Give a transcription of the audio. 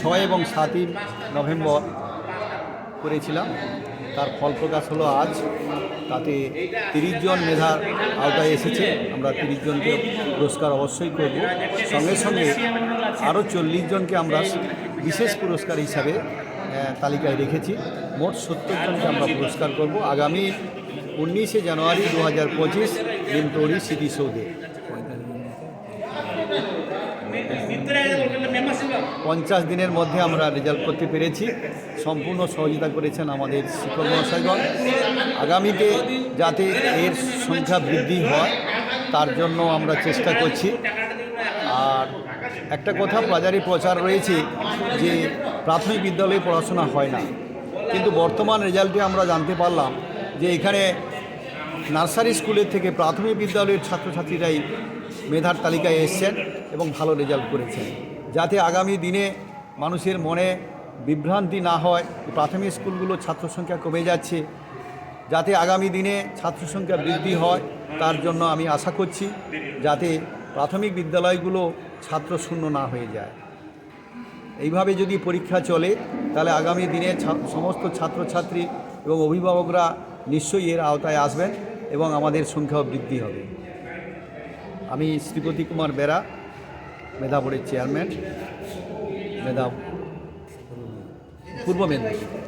ছয় এবং 7ই নভেম্বর করেছিলাম। তার ফল প্রকাশ হলো আজ। তাতে 30 জন মেধার আওতায় এসেছে। আমরা 30 জনকে পুরস্কার অবশ্যই করব। সঙ্গে সঙ্গে আরও 40 জনকে আমরা বিশেষ পুরস্কার হিসাবে তালিকায় রেখেছি। মোট 70 জনকে আমরা পুরস্কার করব আগামী 19শে জানুয়ারি 2025 নিমতৌড়ি স্মৃতিসৌধে। 50 দিনের মধ্যে আমরা রেজাল্ট করতে পেরেছি। সম্পূর্ণ সহযোগিতা করেছেন আমাদের শিক্ষক মহাশয়গণ। আগামীতে যাতে এর সংখ্যা বৃদ্ধি হয় তার জন্য আমরা চেষ্টা করছি। আর একটা কথা বাজারে প্রচার রয়েছে যে প্রাথমিক বিদ্যালয়ে পড়াশোনা হয় না, কিন্তু বর্তমান রেজাল্টে আমরা জানতে পারলাম যে এখানে নার্সারি স্কুলের থেকে প্রাথমিক বিদ্যালয়ের ছাত্রছাত্রীরাই মেধার তালিকায় এসছেন এবং ভালো রেজাল্ট করেছেন। যাতে আগামী দিনে মানুষের মনে বিভ্রান্তি না হয়, প্রাথমিক স্কুলগুলো ছাত্র সংখ্যা কমে যাচ্ছে, যাতে আগামী দিনে ছাত্র সংখ্যা বৃদ্ধি হয় তার জন্য আমি আশা করছি যাতে প্রাথমিক বিদ্যালয়গুলো ছাত্র শূন্য না হয়ে যায়। এইভাবে যদি পরীক্ষা চলে তাহলে আগামী দিনে সমস্ত ছাত্রছাত্রী এবং অভিভাবকরা নিশ্চয়ই এর আওতায় আসবেন এবং আমাদের সংখ্যাও বৃদ্ধি হবে। আমি শ্রীপতি কুমার বেরা, মেধা বোর্ডের চেয়ারম্যান, মেধা পূর্ব মেদিনীপুর।